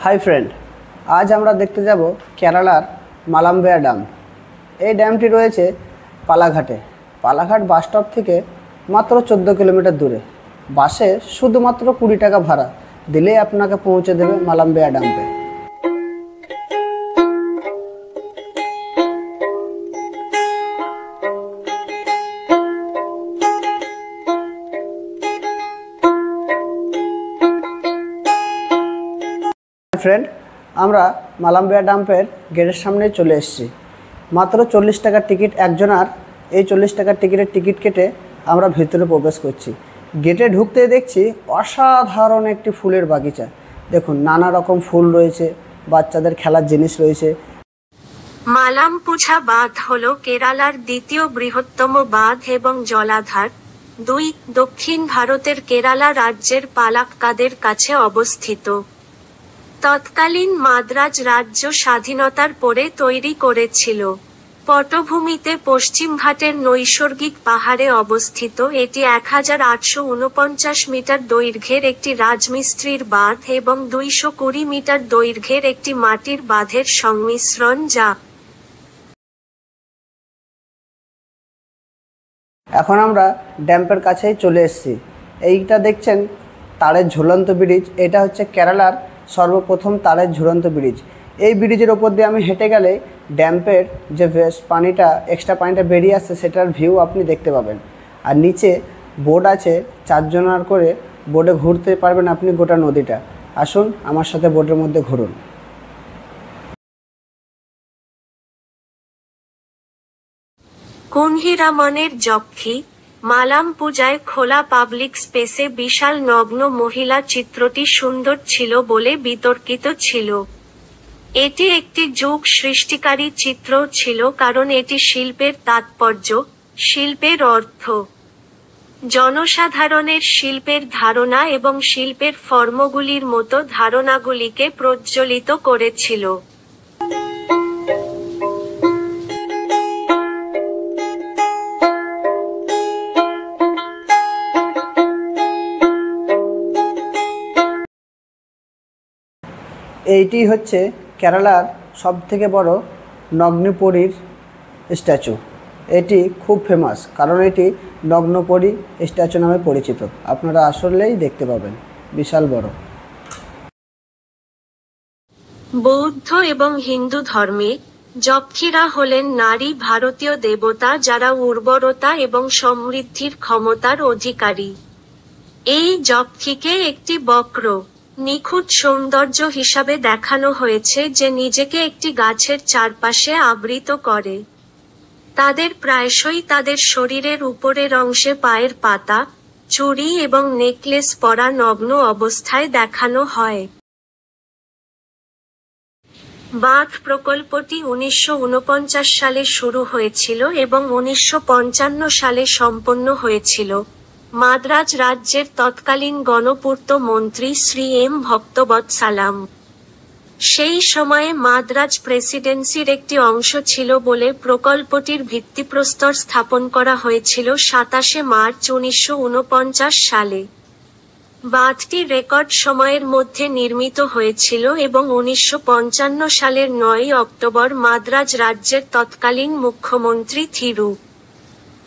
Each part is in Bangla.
হাই ফ্রেন্ড, আজ আমরা দেখতে যাব কেরালার মালাম্বেয়া ড্যাম। এই ড্যামটি রয়েছে পালাঘাটে। পালাঘাট বাস স্টপ থেকে মাত্র 14 কিলোমিটার দূরে। বাসে শুধুমাত্র 20 টাকা ভাড়া দিলেই আপনাকে পৌঁছে দেবে মালাম্বেয়া ড্যামে। ফ্রেন্ড, আমরা মালাম্বেয়া ড্যামের গেটের সামনে চলে এসেছি। মাত্র 40 টাকার টিকিট একজনার। এই 40 টাকার টিকিটের টিকিট কেটে আমরা ভিতরে প্রবেশ করছি। গেটে ঢুকতে দেখছি অসাধারণ একটি ফুলের বাগিচা। দেখুন, নানা রকম ফুল রয়েছে, বাচ্চাদের খেলার জিনিস রয়েছে। মালাম্পুঝা বাঁধ হলো কেরালার দ্বিতীয় বৃহত্তম বাঁধ এবং জলাধার। দক্ষিণ ভারতের কেরালা রাজ্যের পালাক্কাদের কাছে অবস্থিত। তৎকালীন মাদ্রাজ রাজ্য স্বাধীনতার পরে তৈরি করেছিল। পটভূমিতে পশ্চিমঘাটের নৈসর্গিক পাহাড়ে অবস্থিত এটি 1849 মিটার দৈর্ঘ্যের একটি রাজমিস্ত্রির বাঁধ এবং 220 মিটার দৈর্ঘ্যের একটি মাটির বাঁধের সংমিশ্রণ, যা এখন আমরা ড্যামের কাছেই চলে এসেছি। এইটা দেখছেন তারের ঝুলন্ত ব্রিজ। এটা হচ্ছে কেরালার সর্বপ্রথম তারের ঝুলন্ত ব্রিজ। এই ব্রিজের ওপর দিয়ে আমি হেঁটে গেলে ড্যামের যে এক্সট্রা পানিটা বেরিয়ে আসছে সেটার ভিউ আপনি দেখতে পাবেন। আর নিচে বোট আছে, 4 জনার করে বোটে ঘুরতে পারবেন আপনি গোটা নদীটা। আসুন আমার সাথে বোটের মধ্যে ঘুরুন। কুঞ্হিরামনের যক্ষী মালাম্পুজায় খোলা পাবলিক স্পেসে বিশাল নগ্ন মহিলা চিত্রটি সুন্দর ছিল বলে বিতর্কিত ছিল। এটি একটি যুগ সৃষ্টিকারী চিত্র ছিল কারণ এটি শিল্পের তাৎপর্য, শিল্পের অর্থ, জনসাধারণের শিল্পের ধারণা এবং শিল্পের ফর্মগুলির মতো ধারণাগুলিকে প্রজ্বলিত করেছিল। এইটি হচ্ছে কেরালার সবথেকে বড় নগ্নপরীর স্ট্যাচু। এটি খুব ফেমাস কারণ এটি নগ্নপরী স্ট্যাচু নামে পরিচিত। আপনারা আসলেই দেখতে পাবেন, বিশাল বড়। বৌদ্ধ এবং হিন্দু ধর্মে যক্ষীরা হলেন নারী ভারতীয় দেবতা যারা উর্বরতা এবং সমৃদ্ধির ক্ষমতার অধিকারী। এই যক্ষীকে একটি বক্র, নিখুঁত সৌন্দর্য হিসাবে দেখানো হয়েছে যে নিজেকে একটি গাছের চারপাশে আবৃত করে। তাদের প্রায়শই তাদের শরীরের উপরের অংশে পায়ের পাতা, চুড়ি এবং নেকলেস পরা নগ্ন অবস্থায় দেখানো হয়। বাঁধ প্রকল্পটি 1949 সালে শুরু হয়েছিল এবং 1955 সালে সম্পন্ন হয়েছিল। মাদ্রাজ রাজ্যের তৎকালীন গণপূর্ত মন্ত্রী শ্রী এম ভক্তবৎসালাম। সেই সময়ে মাদ্রাজ প্রেসিডেন্সির একটি অংশ ছিল বলে প্রকল্পটির ভিত্তিপ্রস্তর স্থাপন করা হয়েছিল 27 মার্চ 1949 সালে। বাঁধটি রেকর্ড সময়ের মধ্যে নির্মিত হয়েছিল এবং 1955 সালের 9 অক্টোবর মাদ্রাজ রাজ্যের তৎকালীন মুখ্যমন্ত্রী থিরু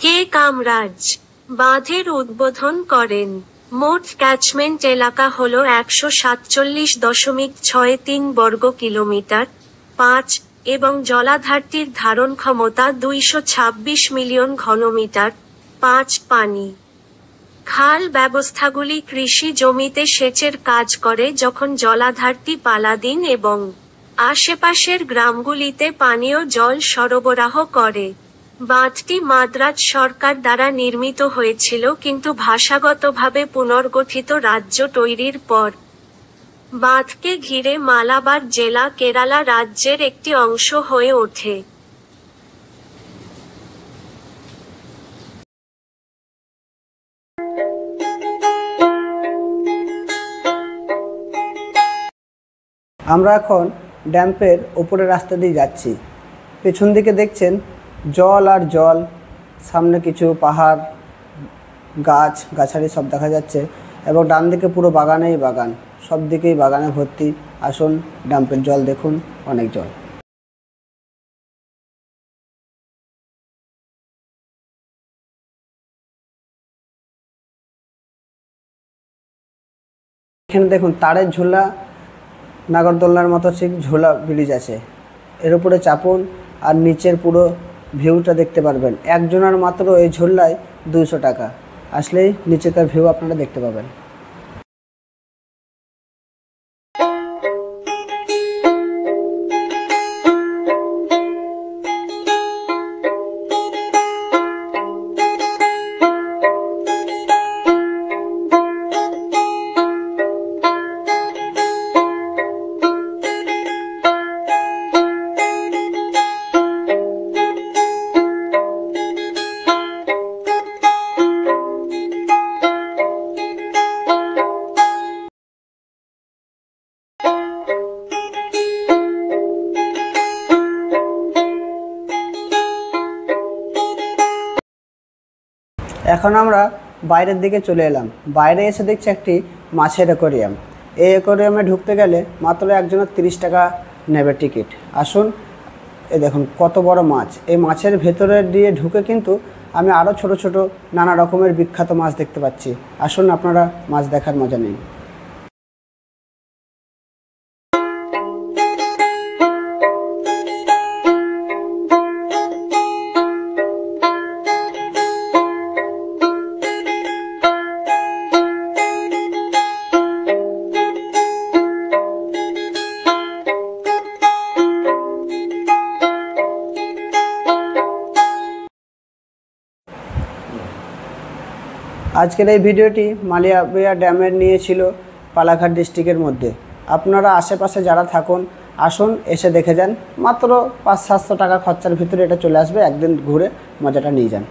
কে কামরাজ বাঁধের উদ্বোধন করেন। মোট ক্যাচমেন্ট এলাকা হল 147.63 বর্গ কিলোমিটার 5 এবং জলাধারটির ধারণ ক্ষমতা 226 মিলিয়ন ঘনমিটার 5 পানি। খাল ব্যবস্থাগুলি কৃষি জমিতে সেচের কাজ করে যখন জলাধারটি পালাদিন এবং আশেপাশের গ্রামগুলিতে পানীয় জল সরবরাহ করে। বাঁধটি মাদ্রাজ সরকার দ্বারা নির্মিত হয়েছিল কিন্তু ভাষাগতভাবে পুনর্গঠিত রাজ্য তৈরির পর বাঁধকে ঘিরে মালাবার জেলা কেরালা রাজ্যের একটি অংশ হয়ে ওঠে। আমরা এখন ড্যামের উপরের রাস্তা দিয়ে যাচ্ছি। পেছন দিকে দেখছেন জল আর জল, সামনে কিছু পাহাড়, গাছ গাছালি সব দেখা যাচ্ছে। এবং ডান দিকে পুরো বাগানেই বাগান, সব দিকেই বাগানে ভর্তি। আসুন ড্যাম্পের জল দেখুন, অনেক জল। এখানে দেখুন তারের ঝোলা, নাগরদোলনার মতো ঠিক ঝোলা ব্রিজ আছে। এর উপরে চাপুন আর নিচের পুরো ভিউটা দেখতে পারবেন। একজনের মাত্র এই ঝোলায় 200 টাকা, আসলেই নিচেকার ভিউ আপনারা দেখতে পাবেন। এখন আমরা বাইরের দিকে চলে এলাম। বাইরে এসে দেখছি একটি মাছের অ্যাকোয়ারিয়াম। এই অ্যাকোয়ারিয়ামে ঢুকতে গেলে মাত্র একজনের 30 টাকা নেবে টিকিট। আসুন, এ দেখুন কত বড় মাছ। এই মাছের ভেতরে দিয়ে ঢুকে কিন্তু আমি আরও ছোট ছোট নানা রকমের বিখ্যাত মাছ দেখতে পাচ্ছি। আসুন আপনারা মাছ দেখার মজা নিন। আজকের এই ভিডিওটি মালিয়াবিয়া ড্যামের নিয়ে ছিল, পালাঘাট ডিস্ট্রিক্টের মধ্যে। আপনারা আশেপাশে যারা থাকুন, আসুন এসে দেখে যান। মাত্র 500-700 টাকা খরচার ভিতরে এটা চলে আসবে। একদিন ঘুরে মজাটা নিয়ে যান।